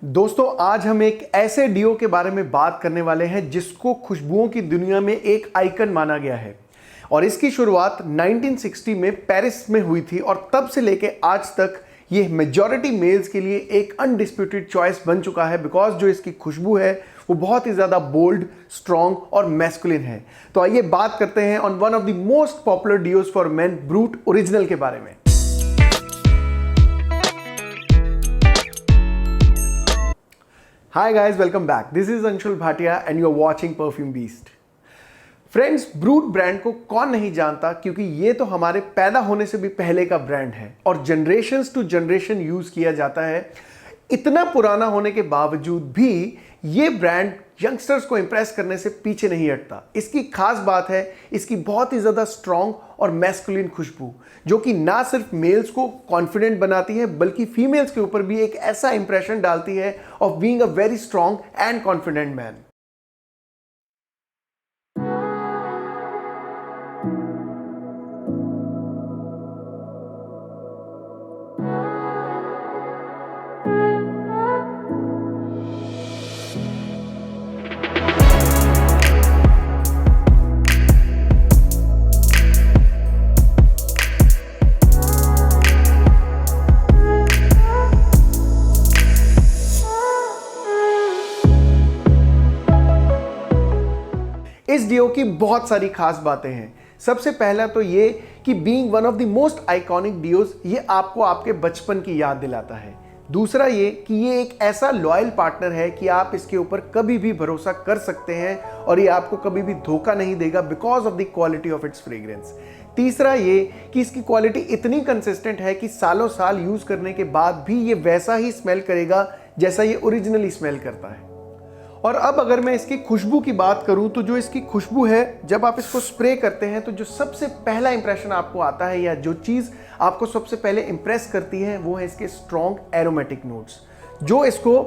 दोस्तों आज हम एक ऐसे डियो के बारे में बात करने वाले हैं जिसको खुशबुओं की दुनिया में एक आइकन माना गया है और इसकी शुरुआत 1960 में पेरिस में हुई थी और तब से लेके आज तक ये मेजॉरिटी मेल्स के लिए एक अनडिस्प्यूटेड चॉइस बन चुका है बिकॉज जो इसकी खुशबू है वो बहुत ही ज़्यादा बोल्ड, स्ट्रॉन्ग और मैस्कुलिन है। तो आइए बात करते हैं on one of the most popular डियोज for main brute original के बारे में। Hi guys, welcome back. This is Anshul Bhatia and you're watching Perfume Beast. Friends, brute brand को कौन नहीं जानता क्योंकि ये तो हमारे पैदा होने से भी पहले का ब्रांड है और जनरेशन्स टू जनरेशन यूज किया जाता है। इतना पुराना होने के बावजूद भी ये ब्रांड यंगस्टर्स को इंप्रेस करने से पीछे नहीं हटता। इसकी खास बात है इसकी बहुत ही ज़्यादा स्ट्रॉन्ग और मैस्कुलिन खुशबू, जो कि ना सिर्फ मेल्स को कॉन्फिडेंट बनाती है बल्कि फीमेल्स के ऊपर भी एक ऐसा इंप्रेशन डालती है of being a very strong and confident man. इस डियो की बहुत सारी खास बातें हैं। सबसे पहला तो ये कि being one of the most iconic डियोज, ये आपको आपके बचपन की याद दिलाता है। दूसरा ये कि ये एक ऐसा लॉयल पार्टनर है कि आप इसके ऊपर कभी भी भरोसा कर सकते हैं और ये आपको कभी भी धोखा नहीं देगा because of the quality of its fragrance. तीसरा ये कि इसकी क्वालिटी इतनी कंसिस्टेंट है कि सालों साल यूज करने के बाद भी ये वैसा ही स्मेल करेगा जैसा ये ओरिजिनली स्मेल करता है। और अब अगर मैं इसकी खुशबू की बात करूं तो जो इसकी खुशबू है, जब आप इसको स्प्रे करते हैं तो जो सबसे पहला इंप्रेशन आपको आता है या जो चीज़ आपको सबसे पहले इंप्रेस करती है वो है इसके स्ट्रॉन्ग एरोमेटिक नोट्स जो इसको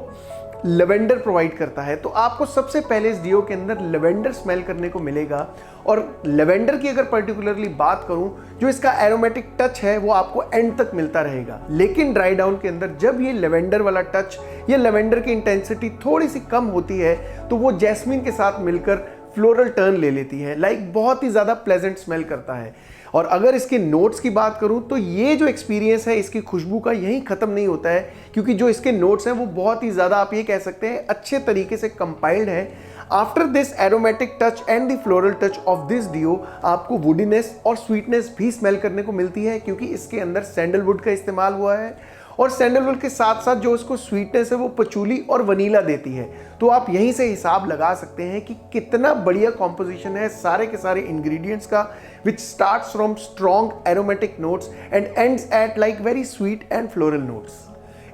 लेवेंडर प्रोवाइड करता है। तो आपको सबसे पहले इस डियो के अंदर लेवेंडर स्मेल करने को मिलेगा और लेवेंडर की अगर पर्टिकुलरली बात करूं, जो इसका एरोमेटिक टच है वो आपको एंड तक मिलता रहेगा। लेकिन ड्राई डाउन के अंदर जब ये लेवेंडर वाला टच या लेवेंडर की इंटेंसिटी थोड़ी सी कम होती है तो वो जैस्मिन के साथ मिलकर फ्लोरल टर्न ले लेती है, लाइक बहुत ही ज़्यादा प्लेजेंट स्मेल करता है। और अगर इसके नोट्स की बात करूं तो ये जो एक्सपीरियंस है इसकी खुशबू का यहीं ख़त्म नहीं होता है, क्योंकि जो इसके नोट्स हैं वो बहुत ही ज़्यादा, आप ये कह सकते हैं, अच्छे तरीके से कंपाइल्ड है। After this aromatic touch and the floral touch of this deo आपको वुडीनेस और स्वीटनेस भी स्मेल करने को मिलती है, क्योंकि इसके अंदर सैंडलवुड का इस्तेमाल हुआ है और सैंडलवुड के साथ साथ जो उसको स्वीटनेस है वो पचूली और वनीला देती है। तो आप यहीं से हिसाब लगा सकते हैं कि कितना बढ़िया कॉम्पोजिशन है सारे के सारे इंग्रेडिएंट्स का, which starts from strong aromatic notes and ends at like very sweet and floral notes.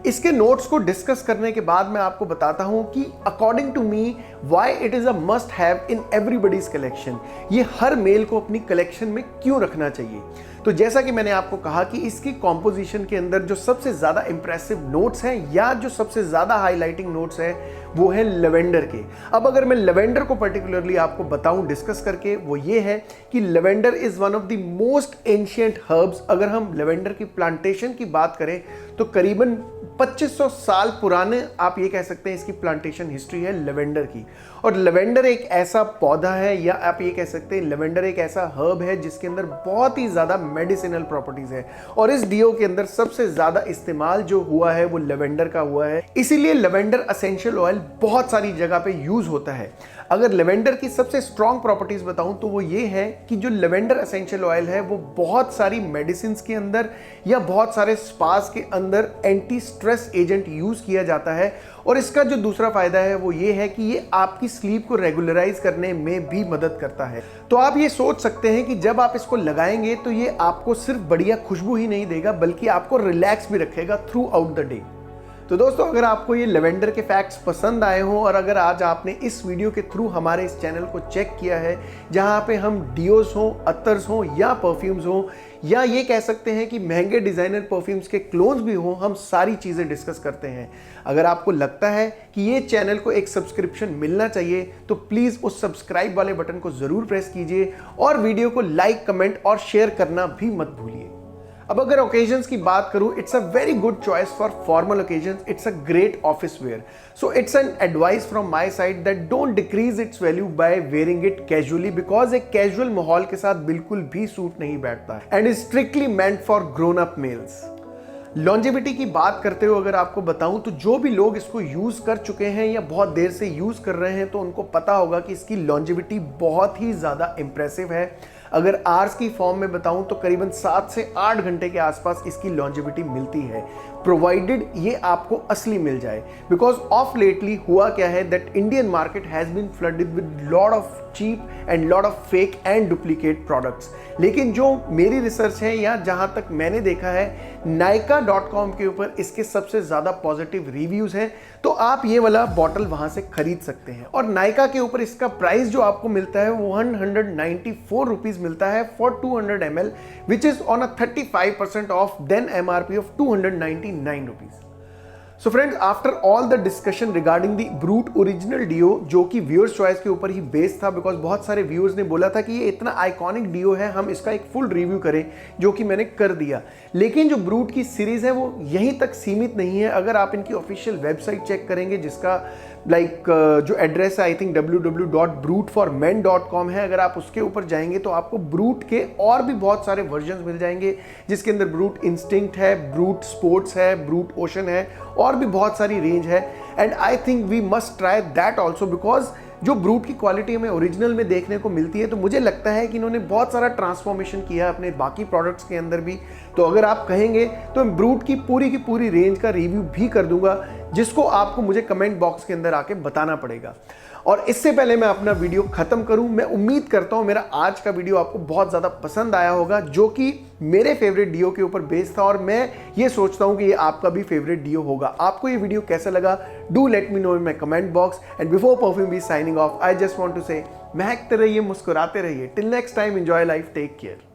इसके नोट्स को डिस्कस करने के बाद मैं आपको बताता हूं कि according to me why it is a must have in everybody's collection. ये हर मेल को अपनी कलेक्शन में क्यों रखना चाहिए। तो जैसा कि मैंने आपको कहा कि इसकी कॉम्पोजिशन के अंदर जो सबसे ज़्यादा इंप्रेसिव नोट्स हैं या जो सबसे ज़्यादा हाईलाइटिंग नोट्स हैं वो है लेवेंडर के। अब अगर मैं लेवेंडर को पर्टिकुलरली आपको बताऊं डिस्कस करके, वो ये है कि lavender is one of the most ancient herbs. अगर हम लेवेंडर की प्लांटेशन की बात करें तो करीबन 2500 साल पुराने आप ये कह सकते हैं इसकी प्लांटेशन हिस्ट्री है लेवेंडर की। और लेवेंडर एक ऐसा पौधा है या आप ये कह सकते हैं लेवेंडर एक ऐसा हर्ब है जिसके अंदर बहुत ही ज़्यादा मेडिसिनल प्रॉपर्टीज़ है और इस डियो के अंदर सबसे ज़्यादा इस्तेमाल जो हुआ है वो लेवेंडर का हुआ है। इसीलिए लेवेंडर एसेंशियल ऑयल बहुत सारी जगह पे यूज़ होता है। अगर लेवेंडर की सबसे स्ट्रॉन्ग प्रॉपर्टीज़ बताऊं तो वो ये है कि जो लेवेंडर एसेंशियल ऑयल है वो बहुत सारी मेडिसिन के अंदर या बहुत सारे स्पास के अंदर एंटी स्ट्रेस एजेंट यूज़ किया जाता है। और इसका जो दूसरा फायदा है वो ये है कि ये आपकी स्लीप को रेगुलराइज करने में भी मदद करता है। तो आप ये सोच सकते हैं कि जब आप इसको लगाएंगे तो ये आपको सिर्फ बढ़िया खुशबू ही नहीं देगा बल्कि आपको रिलैक्स भी रखेगा थ्रू आउट द डे। तो दोस्तों, अगर आपको ये लेवेंडर के फैक्ट्स पसंद आए हों और अगर आज आपने इस वीडियो के थ्रू हमारे इस चैनल को चेक किया है जहां पे हम डियोस हों, अतर्स हों या परफ्यूम्स हों या ये कह सकते हैं कि महंगे डिज़ाइनर परफ्यूम्स के क्लोन्स भी हों, हम सारी चीज़ें डिस्कस करते हैं। अगर आपको लगता है कि ये चैनल को एक सब्सक्रिप्शन मिलना चाहिए तो प्लीज़ उस सब्सक्राइब वाले बटन को ज़रूर प्रेस कीजिए और वीडियो को लाइक, कमेंट और शेयर करना भी मत भूलिए। अब अगर ओकेजन्स की बात करूं, it's a very good choice for formal occasions, it's a great office wear. So it's an advice from my side that don't decrease its value by wearing it casually, because एक casual माहौल के साथ बिल्कुल भी suit नहीं बैठता and is strictly meant for grown up males. Longevity की बात करते हुए अगर आपको बताऊं तो जो भी लोग इसको यूज कर चुके हैं या बहुत देर से यूज कर रहे हैं तो उनको पता होगा कि इसकी लॉन्जेविटी बहुत ही ज्यादा इंप्रेसिव है. अगर आवर्स की फॉर्म में बताऊं तो करीबन 7 से 8 घंटे के आसपास इसकी लॉन्जेविटी मिलती है, प्रोवाइडेड ये आपको असली मिल जाए. बिकॉज ऑफ लेटली हुआ क्या है that Indian market has been flooded with lot of cheap and lot of fake and duplicate products. लेकिन जो मेरी रिसर्च है या जहां तक मैंने देखा है, nykaa.com के ऊपर इसके सबसे ज्यादा पॉजिटिव रिव्यूज हैं, तो आप ये वाला बॉटल वहां से खरीद सकते हैं. और नायका के ऊपर इसका प्राइस जो आपको मिलता है वो 194 रुपीज मिलता है for 200 ml, which is on a 35% off than MRP off 299 rupees. So friends, after all the discussion regarding the Brut original deo, जो कि व्यूअर्स चॉइस के ऊपर ही बेस्ड था, बिकॉज बहुत सारे व्यूअर्स ने बोला था कि ये इतना आइकॉनिक डियो है, हम इसका एक फुल रिव्यू करें, जो कि मैंने कर दिया. लेकिन जो ब्रूट की सीरीज है वो यहीं तक सीमित नहीं है. अगर आप इनकी ऑफिशियल वेबसाइट चेक करेंगे, जिसका जो एड्रेस है आई थिंक www.brutformen.com है, अगर आप उसके ऊपर जाएंगे तो आपको ब्रूट के और भी बहुत सारे वर्जन्स मिल जाएंगे, जिसके अंदर ब्रूट इंस्टिंक्ट है, ब्रूट स्पोर्ट्स है, ब्रूट ओशन है, और भी बहुत सारी रेंज है. And I think we must try that also, because जो ब्रूट की क्वालिटी हमें ओरिजिनल में देखने को मिलती है, तो मुझे लगता है कि इन्होंने बहुत सारा ट्रांसफॉर्मेशन किया है अपने बाकी प्रोडक्ट्स के अंदर भी. तो अगर आप कहेंगे तो मैं ब्रूट की पूरी रेंज का रिव्यू भी कर दूंगा, जिसको आपको मुझे कमेंट बॉक्स के अंदर आके बताना पड़ेगा. और इससे पहले मैं अपना वीडियो खत्म करूं, मैं उम्मीद करता हूं मेरा आज का वीडियो आपको बहुत ज़्यादा पसंद आया होगा, जो कि मेरे फेवरेट डियो के ऊपर बेस्ड था, और मैं ये सोचता हूं कि ये आपका भी फेवरेट डियो होगा. आपको ये वीडियो कैसा लगा, do let me know in my comment box. And before perfume be signing off, I just want to say, महकते रहिए, मुस्कुराते रहिए. Till next time, enjoy life, take care.